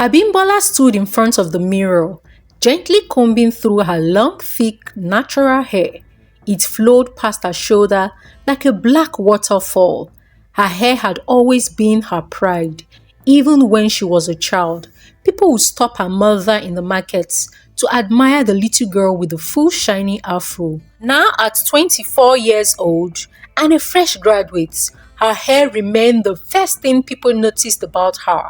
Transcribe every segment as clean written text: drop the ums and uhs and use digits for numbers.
Abimbola stood in front of the mirror, gently combing through her long, thick, natural hair. It flowed past her shoulder like a black waterfall. Her hair had always been her pride. Even when she was a child, people would stop her mother in the markets to admire the little girl with the full shiny afro. Now at 24 years old and a fresh graduate, her hair remained the first thing people noticed about her.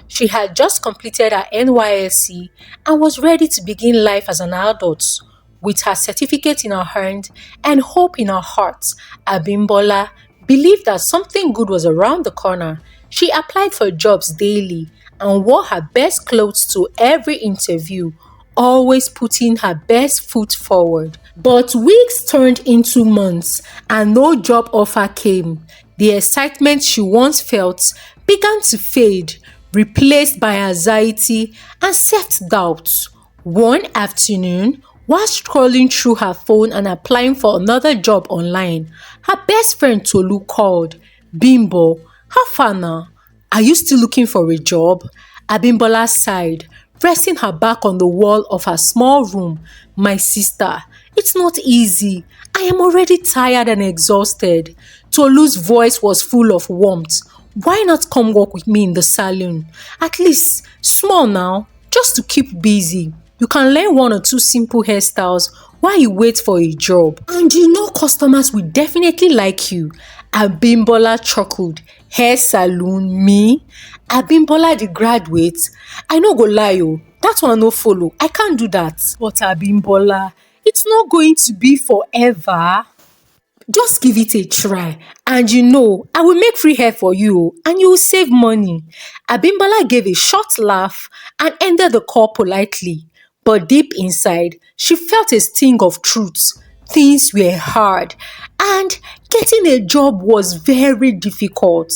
She had just completed her NYSC and was ready to begin life as an adult. With her certificate in her hand and hope in her heart, Abimbola believed that something good was around the corner. She applied for jobs daily and wore her best clothes to every interview, always putting her best foot forward. But weeks turned into months and no job offer came. The excitement she once felt began to fade, replaced by anxiety and self-doubt. One afternoon, while scrolling through her phone and applying for another job online, her best friend Tulu called. "Bimbo, how far now? Are you still looking for a job?" Abimbola sighed, resting her back on the wall of her small room. "My sister, it's not easy. I am already tired and exhausted." Tolu's voice was full of warmth. "Why not come work with me in the salon? At least small now, just to keep busy. You can learn one or two simple hairstyles while you wait for a job. And you know customers will definitely like you." Abimbola chuckled. "Hair salon, me? Abimbola the graduate? I no go lie oh, that one no follow. I can't do that." "But Abimbola, it's not going to be forever. Just give it a try, and you know, I will make free hair for you and you will save money." Abimbola gave a short laugh and ended the call politely. But deep inside, she felt a sting of truth. Things were hard, and getting a job was very difficult.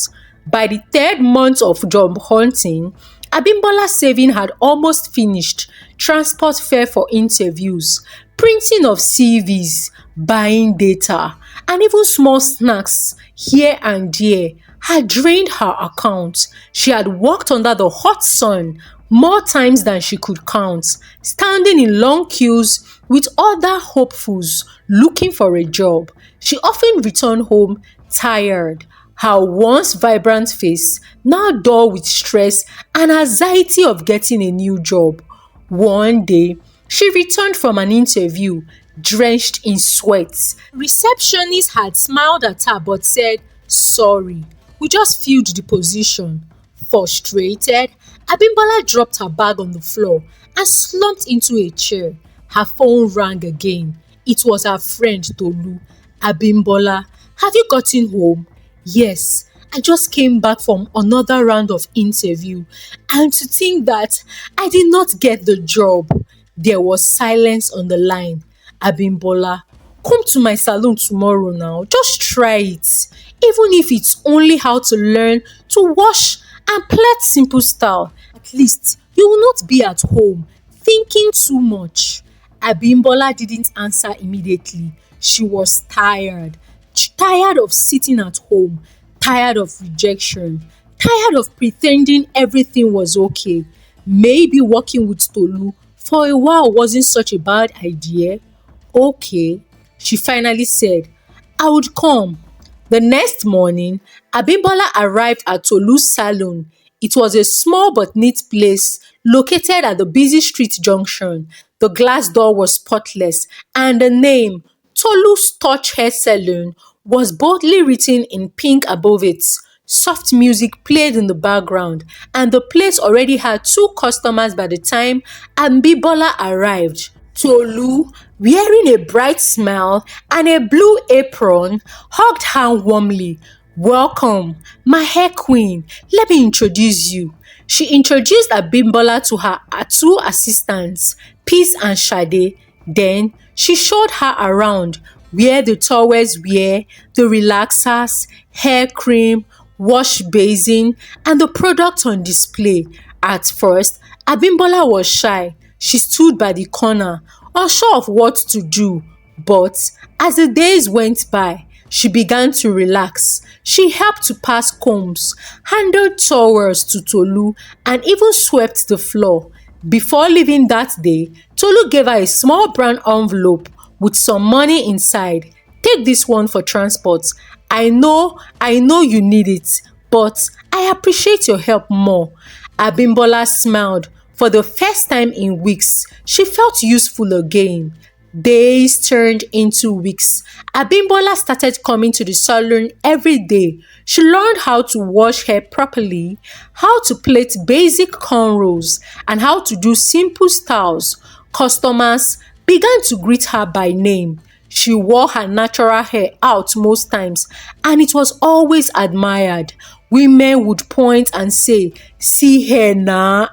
By the third month of job hunting, Abimbola's saving had almost finished. Transport fare for interviews, printing of CVs, buying data, and even small snacks here and there had drained her account. She had worked under the hot sun more times than she could count, standing in long queues with other hopefuls looking for a job. She often returned home tired, her once vibrant face now dull with stress and anxiety of getting a new job. One day, she returned from an interview drenched in sweat. Receptionist had smiled at her but said, "Sorry, we just filled the position." Frustrated, Abimbola dropped her bag on the floor and slumped into a chair. Her phone rang again. It was her friend Tolu. "Abimbola, have you gotten home?" "Yes, I just came back from another round of interview, and to think that I did not get the job." There was silence on the line. "Abimbola, come to my salon tomorrow now. Just try it. Even if it's only how to learn to wash and plait simple style. At least you will not be at home thinking too much." Abimbola didn't answer immediately. She was tired. Tired of sitting at home, tired of rejection, tired of pretending everything was okay. Maybe working with Tolu for a while wasn't such a bad idea. "Okay," she finally said, "I would come." The next morning, Abimbola arrived at Tolu's salon. It was a small but neat place located at the busy street junction. The glass door was spotless, and the name Tolu's Touch Hair Salon was boldly written in pink above it. Soft music played in the background, and the place already had 2 customers by the time Abimbola arrived. Tolu, wearing a bright smile and a blue apron, hugged her warmly. "Welcome, my hair queen. Let me introduce you." She introduced Abimbola to her 2 assistants, Peace and Shade. Then she showed her around where the towels were, the relaxers, hair cream, wash basin, and the products on display. At first, Abimbola was shy. She stood by the corner, unsure of what to do. But as the days went by, She began to relax. She helped to pass combs, handled towels to Tolu, and even swept the floor. Before leaving that day, Tolu gave her a small brown envelope with some money inside. Take this one for transport. I know you need it, but I appreciate your help more. Abimbola smiled. For the first time in weeks, she felt useful again. Days turned into weeks. Abimbola started coming to the salon every day. She learned how to wash hair properly, how to plait basic cornrows, and how to do simple styles. Customers began to greet her by name. She wore her natural hair out most times, and it was always admired. Women would point and say, "See her now,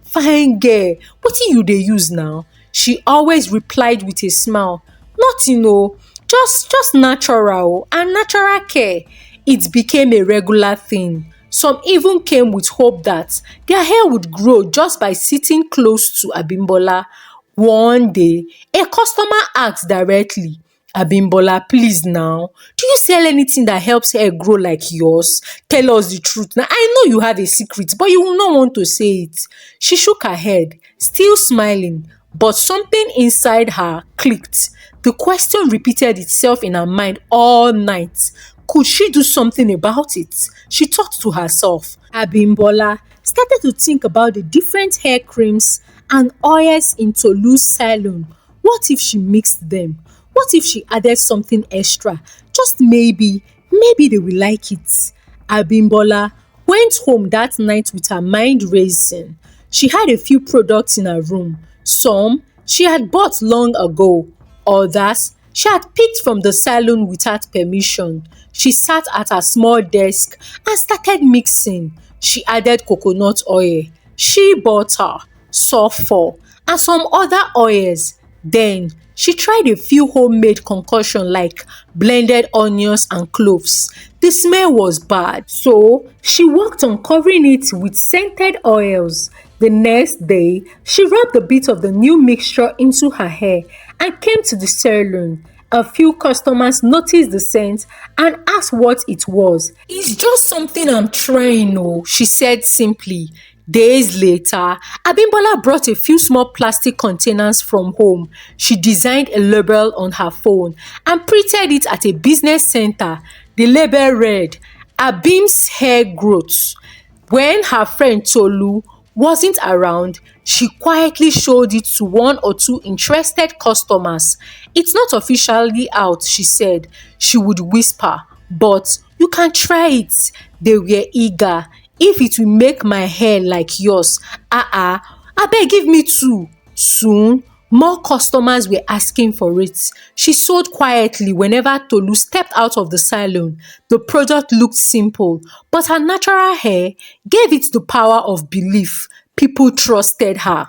fine girl, wetin you dey use now?" She always replied with a smile, "Nothing o, just natural and natural care." It became a regular thing. Some even came with hope that their hair would grow just by sitting close to Abimbola. One day, a customer asked directly, "Abimbola, please now, do you sell anything that helps hair grow like yours? Tell us the truth. Now, I know you have a secret, but you will not want to say it." She shook her head, still smiling, but something inside her clicked. The question repeated itself in her mind all night. Could she do something about it? She thought to herself. Abimbola started to think about the different hair creams and oils in Tolu's salon. What if she mixed them? What if she added something extra? Just maybe they will like it. Abimbola went home that night with her mind racing. She had a few products in her room. Some she had bought long ago. Others she had picked from the salon without permission. She sat at her small desk and started mixing. She added coconut oil, shea butter, sulfur, and some other oils. Then she tried a few homemade concoction like blended onions and cloves. The smell was bad, so she worked on covering it with scented oils. The next day, she rubbed a bit of the new mixture into her hair and came to the salon. A few customers noticed the scent and asked what it was. "It's just something I'm trying, oh," she said simply. Days later, Abimbola brought a few small plastic containers from home. She designed a label on her phone and printed it at a business center. The label read, "Abim's Hair Growth." When her friend Tolu wasn't around, she quietly showed it to one or two interested customers. "It's not officially out," she said. She would whisper, "But you can try it." They were eager. "If it will make my hair like yours, abeg give me two." Soon, more customers were asking for it. She sold quietly whenever Tolu stepped out of the salon. The product looked simple, but her natural hair gave it the power of belief. People trusted her.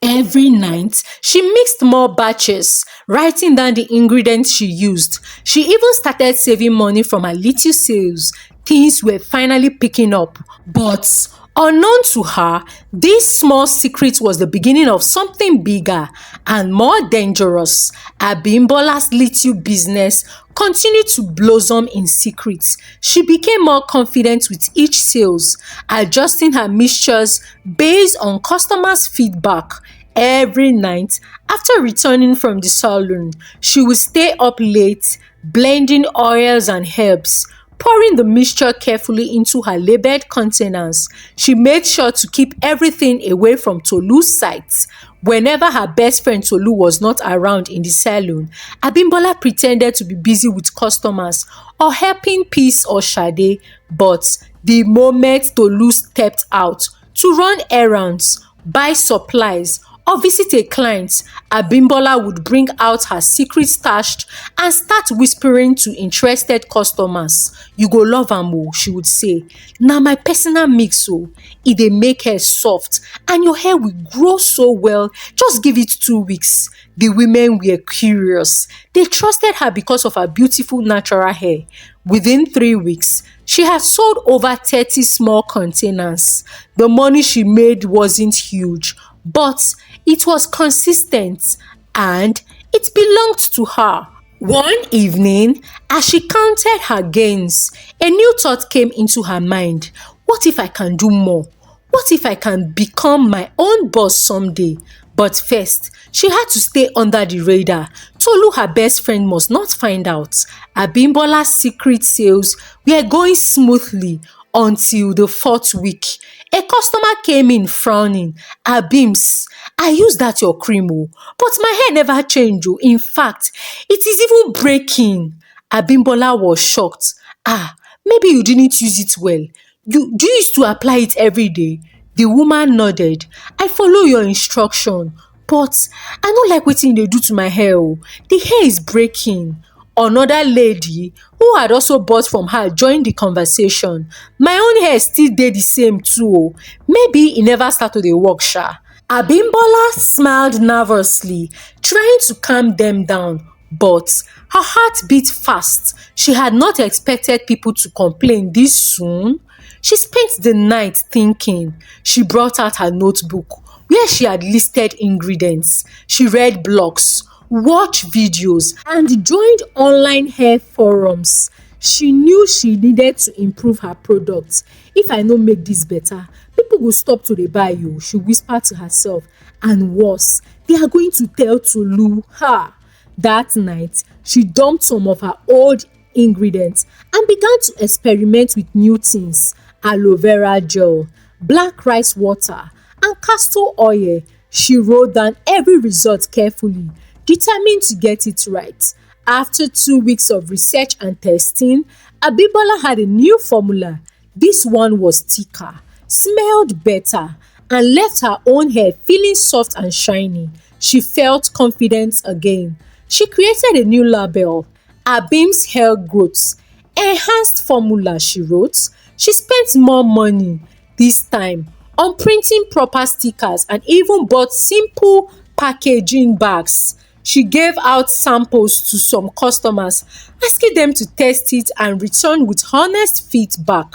Every night, she mixed more batches, writing down the ingredients she used. She even started saving money from her little sales. Things were finally picking up. But unknown to her, this small secret was the beginning of something bigger and more dangerous. Abimbola's little business continued to blossom in secret. She became more confident with each sales, adjusting her mixtures based on customers' feedback. Every night, after returning from the salon, she would stay up late, blending oils and herbs, pouring the mixture carefully into her labeled containers. She made sure to keep everything away from Tolu's sight. Whenever her best friend Tolu was not around in the salon, Abimbola pretended to be busy with customers or helping Peace or Sade. But the moment Tolu stepped out to run errands, buy supplies, or visit a client, Abimbola would bring out her secret stash and start whispering to interested customers. "You go love am o," she would say. "Na my personal mix o. E dey make hair soft and your hair will grow so well. Just give it 2 weeks." The women were curious. They trusted her because of her beautiful natural hair. Within 3 weeks, she had sold over 30 small containers. The money she made wasn't huge, but it was consistent and it belonged to her. One evening, as she counted her gains, a new thought came into her mind. What if I can do more? What if I can become my own boss someday? But first, she had to stay under the radar. Tolu, her best friend, must not find out. Abimbola's secret sales were going smoothly until the fourth week. A customer came in frowning. Abims, I use that your cream oh, but my hair never change oh. In fact, it is even breaking. Abimbola was shocked. Ah, maybe you didn't use it well. Do you used to apply it every day? The woman nodded. I follow your instruction, but I no like wetin you dey do to my hair oh. The hair is breaking. Another lady who had also bought from her joined the conversation. My own hair still dey the same too oh. Maybe e never start to dey work sha. Abimbola smiled nervously, trying to calm them down, but her heart beat fast. She had not expected people to complain this soon. She spent the night thinking. She brought out her notebook where she had listed ingredients. She read blogs, watched videos, and joined online hair forums. She knew she needed to improve her products. If I no make this better, people go stop to dey buy you, she whispered to herself. And worse, they are going to tell Tulu. Ha! That night, she dumped some of her old ingredients and began to experiment with new things. Aloe vera gel, black rice water, and castor oil. She wrote down every result carefully, determined to get it right. After 2 weeks of research and testing, Abimbola had a new formula. This one was thicker, smelled better, and left her own hair feeling soft and shiny. She felt confident again. She created a new label, Abim's Hair Growth. Enhanced formula, she wrote. She spent more money this time on printing proper stickers and even bought simple packaging bags. She gave out samples to some customers, asking them to test it and return with honest feedback.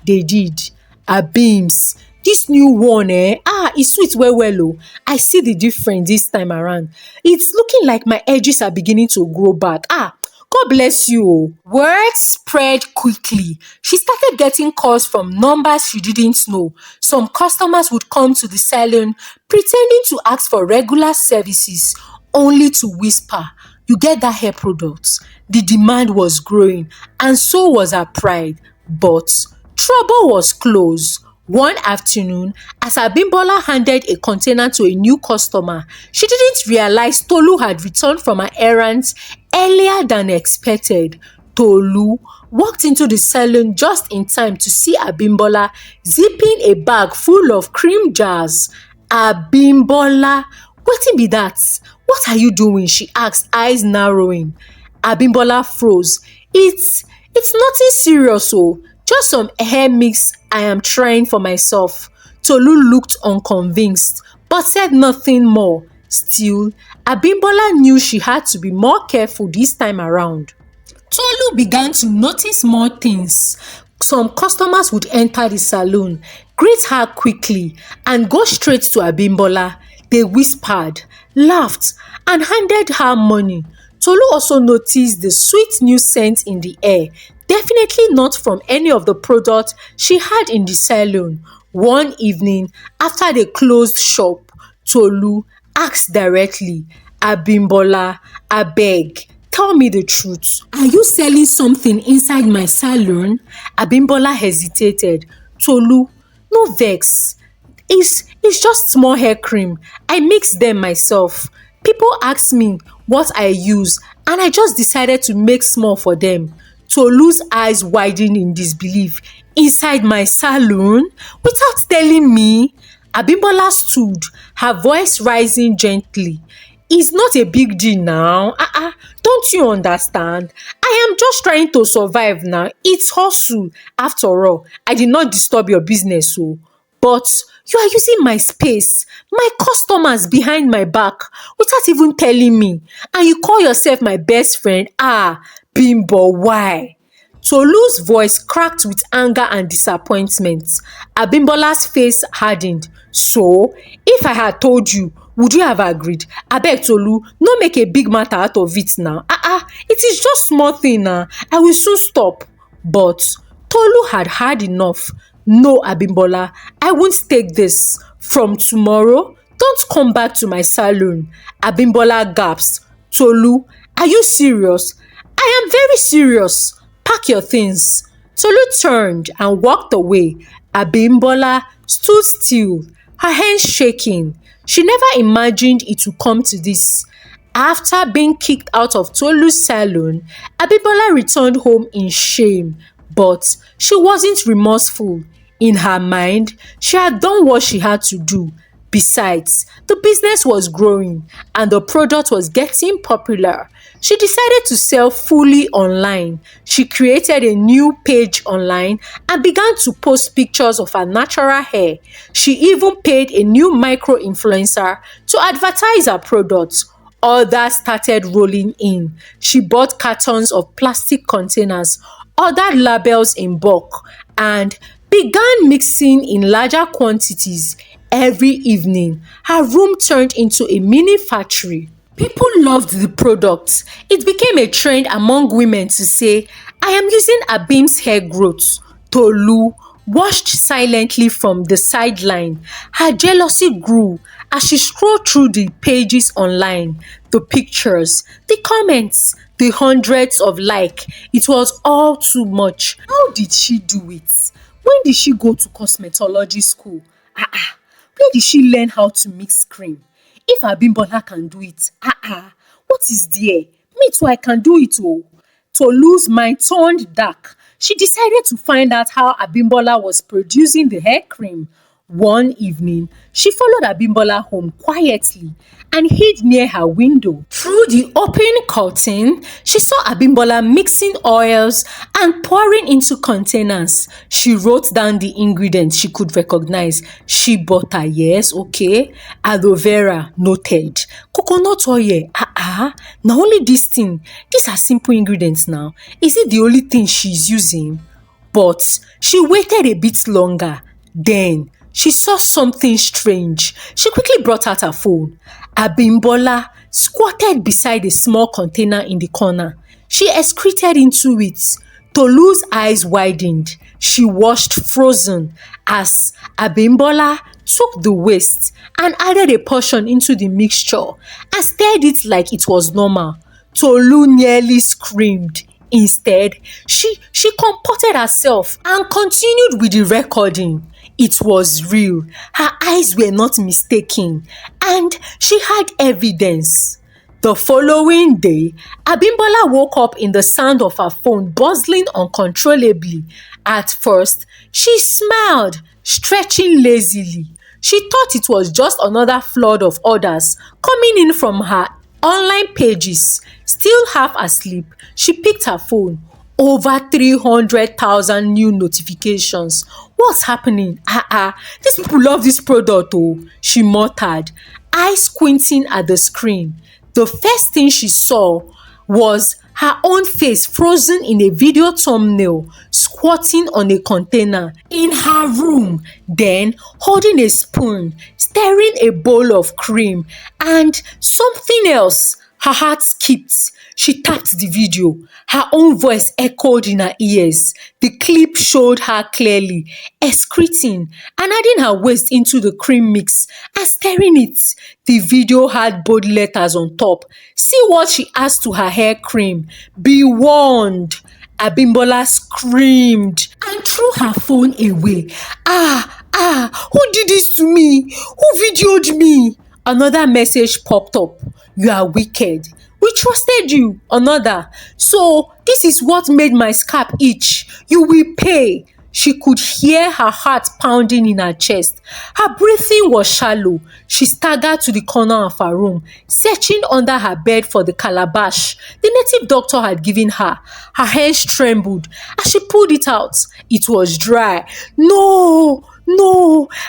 They did. Abims, this new one e sweet well well oh. I see the difference this time around. It's looking like my edges are beginning to grow back. God bless you oh. Word spread quickly. She started getting calls from numbers she didn't know. Some customers would come to the salon pretending to ask for regular services, only to whisper, "You get that hair product?" The demand was growing, and so was her pride. But trouble was close. One afternoon, as Abimbola handed a container to a new customer, she didn't realize Tolu had returned from her errands earlier than expected. Tolu walked into the salon just in time to see Abimbola zipping a bag full of cream jars. Abimbola, wetin be that? What are you doing? She asked, eyes narrowing. Abimbola froze. It's nothing serious oh. Just some hair mix I am trying for myself. Tolu looked unconvinced, but said nothing more. Still, Abimbola knew she had to be more careful this time around. Tolu began to notice more things. Some customers would enter the salon, greet her quickly, and go straight to Abimbola. They whispered, laughed, and handed her money. Tolu also noticed the sweet new scent in the air, definitely not from any of the products she had in the salon. One evening, after they closed shop, Tolu asked directly, Abimbola, abeg, tell me the truth. Are you selling something inside my salon? Abimbola hesitated. Tolu, no vex. It's just small hair cream. I mix them myself. People ask me what I use, and I just decided to make small for them. Tolu's eyes widened in disbelief. Inside my salon? Without telling me? Abimbola stood, her voice rising gently. It's not a big deal now. Don't you understand? I am just trying to survive now. It's hustle. After all, I did not disturb your business oh. But you are using my space, my customers behind my back, without even telling me. And you call yourself my best friend? Bimbo, why? Tolu's voice cracked with anger and disappointment. Abimbola's face hardened. So, if If I had told you, would you have agreed? Abeg Tolu, no make a big matter out of it now. It is just small thing now. I will soon stop. But Tolu had had enough. No, Abimbola, I won't take this. From tomorrow, don't come back to my salon. Abimbola gasped. Tolu, are you serious? I am very serious. Pack your things. Tolu turned and walked away. Abimbola stood still, her hands shaking. She never imagined it would come to this. After being kicked out of Tolu's salon, Abimbola returned home in shame, but she wasn't remorseful. In her mind, she had done what she had to do. Besides, the business was growing and the product was getting popular. She decided to sell fully online. She created a new page online and began to post pictures of her natural hair. She even paid a new micro-influencer to advertise her products. Others started rolling in. She bought cartons of plastic containers, ordered labels in bulk, and began mixing in larger quantities. Every evening, her room turned into a mini factory. People loved the products. It became a trend among women to say, I am using Abim's hair growth. Tolu watched silently from the sideline. Her jealousy grew as she scrolled through the pages online, the pictures, the comments, the hundreds of likes. It was all too much. How did she do it? When did she go to cosmetology school? Where did she learn how to mix cream? If Abimbola can do it, what is there? Me too, I can do it oh. Tolu's mind turned dark. She decided to find out how Abimbola was producing the hair cream. One evening, she followed Abimbola home quietly and hid near her window. Through the open curtain, she saw Abimbola mixing oils and pouring into containers. She wrote down the ingredients she could recognize. Shea butter, yes, okay. Aloe vera, noted. Coconut oil, now only this thing. These are simple ingredients now. Is it the only thing she's using? But she waited a bit longer. Then she saw something strange. She quickly brought out her phone. Abimbola squatted beside a small container in the corner. She excreted into it. Tolu's eyes widened. She watched frozen as Abimbola took the waste and added a portion into the mixture and stirred it like it was normal. Tolu nearly screamed. Instead, she comported herself and continued with the recording. It was real. Her eyes were not mistaken, and she had evidence. The following day, Abimbola woke up in the sound of her phone buzzing uncontrollably. At first, she smiled, stretching lazily. She thought it was just another flood of orders coming in from her online pages. Still half asleep, she picked her phone. Over 300,000 new notifications. What's happening? These people love this product oh, she muttered, eyes squinting at the screen. The first thing she saw was her own face frozen in a video thumbnail, squatting on a container in her room, then holding a spoon, stirring a bowl of cream, and something else. Her heart skipped. She tapped the video. Her own voice echoed in her ears. The clip showed her clearly, excreting and adding her waist into the cream mix and stirring it. The video had bold letters on top. See what she adds to her hair cream. Be warned. Abimbola screamed and threw her phone away. Who did this to me? Who videoed me? Another message popped up. You are wicked. We trusted you. Another. So this is what made my scalp itch. You will pay. She could hear her heart pounding in her chest. Her breathing was shallow. She staggered to the corner of her room, searching under her bed for the calabash the native doctor had given her. Her hands trembled as she pulled it out. It was dry. No,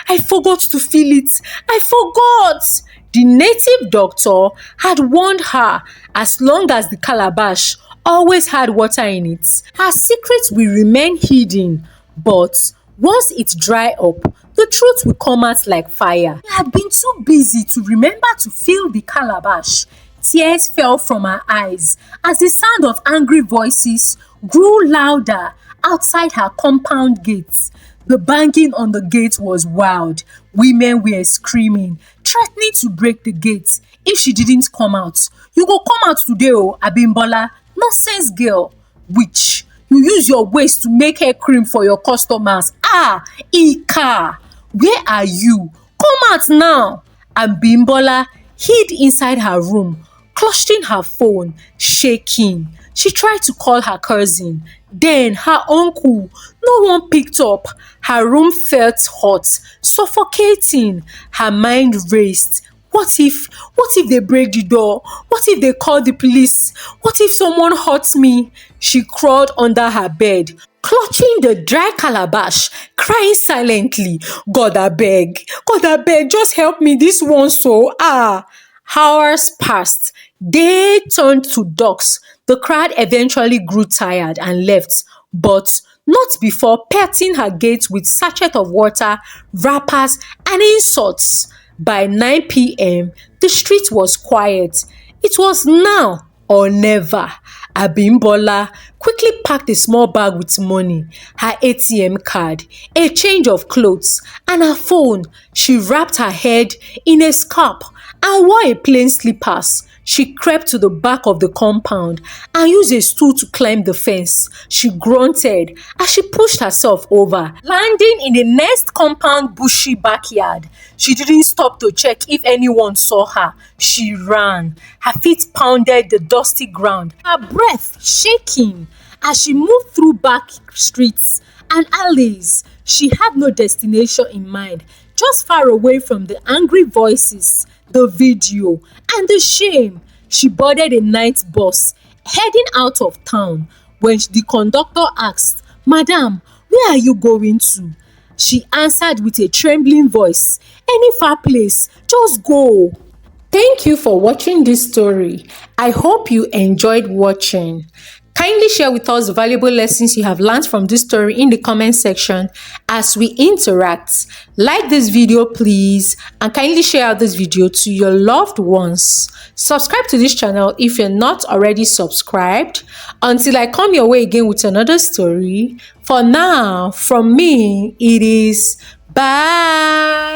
I forgot to fill it. I forgot. The native doctor had warned her as long as the calabash always had water in it, her secret will remain hidden. But once it dried up, the truth will come out like fire. She had been too busy to remember to fill the calabash. Tears fell from her eyes as the sound of angry voices grew louder outside her compound gates. The banging on the gate was wild. Women were screaming, threatening to break the gate if she didn't come out. "You go come out today, oh, Abimbola. Nonsense girl. Witch. You use your waist to make hair cream for your customers. Ah, Ika. Where are you? Come out now." And Bimbola hid inside her room, clutching her phone, shaking. She tried to call her cousin, then her uncle. No one picked up. Her room felt hot, suffocating. Her mind raced. What if they break the door? What if they call the police? What if someone hurts me? She crawled under her bed, clutching the dry calabash, crying silently. God abeg, just help me this one so. Hours passed. Day turned to dusk. The crowd eventually grew tired and left, but not before pelting her gates with sachets of water, wrappers, and insults. By 9 p.m., the street was quiet. It was now or never. Abimbola quickly packed a small bag with money, her ATM card, a change of clothes, and her phone. She wrapped her head in a scarf and wore a plain slippers. She crept to the back of the compound and used a stool to climb the fence. She grunted as she pushed herself over, landing in the next compound bushy backyard. She didn't stop to check if anyone saw her. She ran. Her feet pounded the dusty ground, her breath shaking as she moved through back streets and alleys. She had no destination in mind, just far away from the angry voices, the video, and the shame. She boarded a night bus, heading out of town. When the conductor asked, "Madam, where are you going to?" she answered with a trembling voice, "Any far place, just go." Thank you for watching this story. I hope you enjoyed watching. Kindly share with us the valuable lessons you have learned from this story in the comment section as we interact. Like this video, please, and kindly share out this video to your loved ones. Subscribe to this channel if you're not already subscribed. Until I come your way again with another story, for now, from me, it is bye.